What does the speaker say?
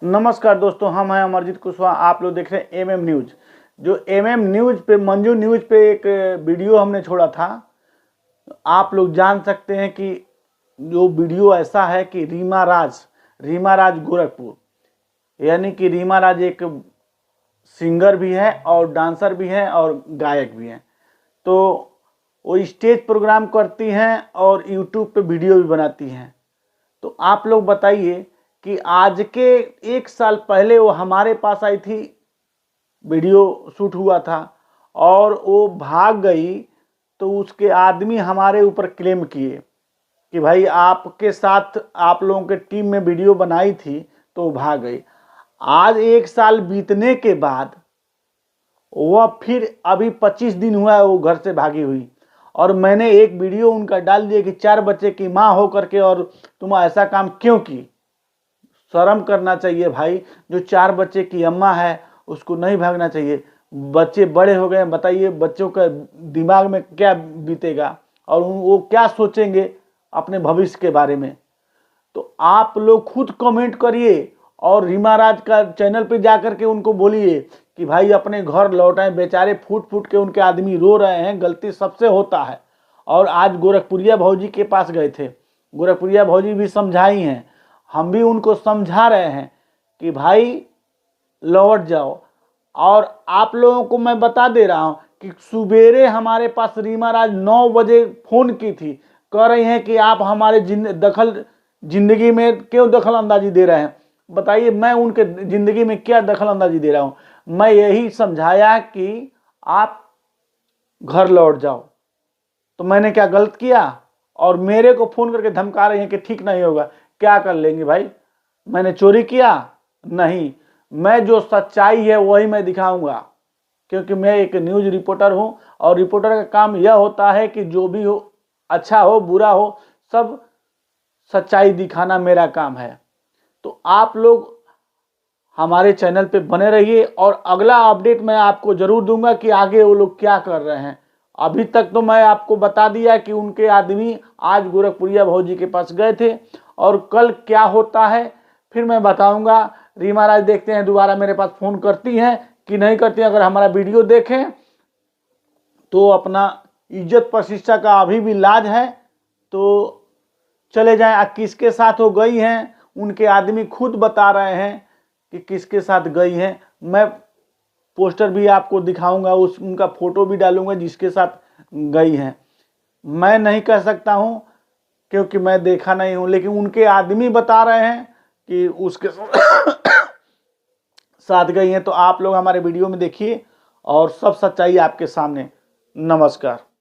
नमस्कार दोस्तों, हम हैं अमरजीत कुशवाहा। आप लोग देख रहे हैं एमएम न्यूज। जो एमएम न्यूज पे मंजू न्यूज पे एक वीडियो हमने छोड़ा था। आप लोग जान सकते हैं कि जो वीडियो ऐसा है कि रीमा राज गोरखपुर, यानी कि रीमा राज एक सिंगर भी है और डांसर भी है और गायक भी हैं। तो वो स्टेज प्रोग्राम करती हैं और यूट्यूब पे वीडियो भी बनाती हैं। तो आप लोग बताइए कि आज के 1 साल पहले वो हमारे पास आई थी, वीडियो शूट हुआ था और वो भाग गई। तो उसके आदमी हमारे ऊपर क्लेम किए कि भाई आपके साथ आप लोगों के टीम में वीडियो बनाई थी तो वो भाग गई। आज 1 साल बीतने के बाद वह फिर अभी 25 दिन हुआ है वो घर से भागी हुई। और मैंने एक वीडियो उनका डाल दिया कि 4 बच्चे की माँ हो करके और तुम ऐसा काम क्यों की। शर्म करना चाहिए भाई। जो 4 बच्चे की अम्मा है उसको नहीं भागना चाहिए। बच्चे बड़े हो गए, बताइए बच्चों का दिमाग में क्या बीतेगा और वो क्या सोचेंगे अपने भविष्य के बारे में। तो आप लोग खुद कमेंट करिए और रीमा राज का चैनल पे जाकर के उनको बोलिए कि भाई अपने घर लौटाएं। बेचारे फूट फूट के उनके आदमी रो रहे हैं, गलती सबसे होता है। और आज गोरखपुरिया भौजी के पास गए थे, गोरखपुरिया भौजी भी समझाई हैं, हम भी उनको समझा रहे हैं कि भाई लौट जाओ। और आप लोगों को मैं बता दे रहा हूं कि सुबेरे हमारे पास रीमा राज 9 बजे फोन की थी, कह रही हैं कि आप हमारे जिंदगी में क्यों दखल अंदाजी दे रहे हैं। बताइए मैं उनके जिंदगी में क्या दखल अंदाजी दे रहा हूं। मैं यही समझाया कि आप घर लौट जाओ। तो मैंने क्या गलत किया? और मेरे को फोन करके धमका रही हैं कि ठीक नहीं होगा। क्या कर लेंगे भाई? मैंने चोरी किया? नहीं, मैं जो सच्चाई है वही मैं दिखाऊंगा, क्योंकि मैं एक न्यूज रिपोर्टर हूं और रिपोर्टर का काम यह होता है कि जो भी हो, अच्छा हो बुरा हो, सब सच्चाई दिखाना मेरा काम है। तो आप लोग हमारे चैनल पे बने रहिए और अगला अपडेट मैं आपको जरूर दूंगा कि आगे वो लोग क्या कर रहे हैं। अभी तक तो मैं आपको बता दिया कि उनके आदमी आज गोरखपुरिया भौजी के पास गए थे और कल क्या होता है फिर मैं बताऊंगा। रीमा राज देखते हैं दोबारा मेरे पास फोन करती हैं कि नहीं करती हैं। अगर हमारा वीडियो देखें तो अपना इज्जत प्रतिष्ठा का अभी भी लाज है तो चले जाएं। किसके साथ हो गई हैं उनके आदमी खुद बता रहे हैं कि किसके साथ गई हैं। मैं पोस्टर भी आपको दिखाऊंगा, उनका फोटो भी डालूंगा जिसके साथ गई हैं। मैं नहीं कह सकता हूं क्योंकि मैं देखा नहीं हूं, लेकिन उनके आदमी बता रहे हैं कि उसके साथ गई हैं। तो आप लोग हमारे वीडियो में देखिए और सब सच्चाई आपके सामने। नमस्कार।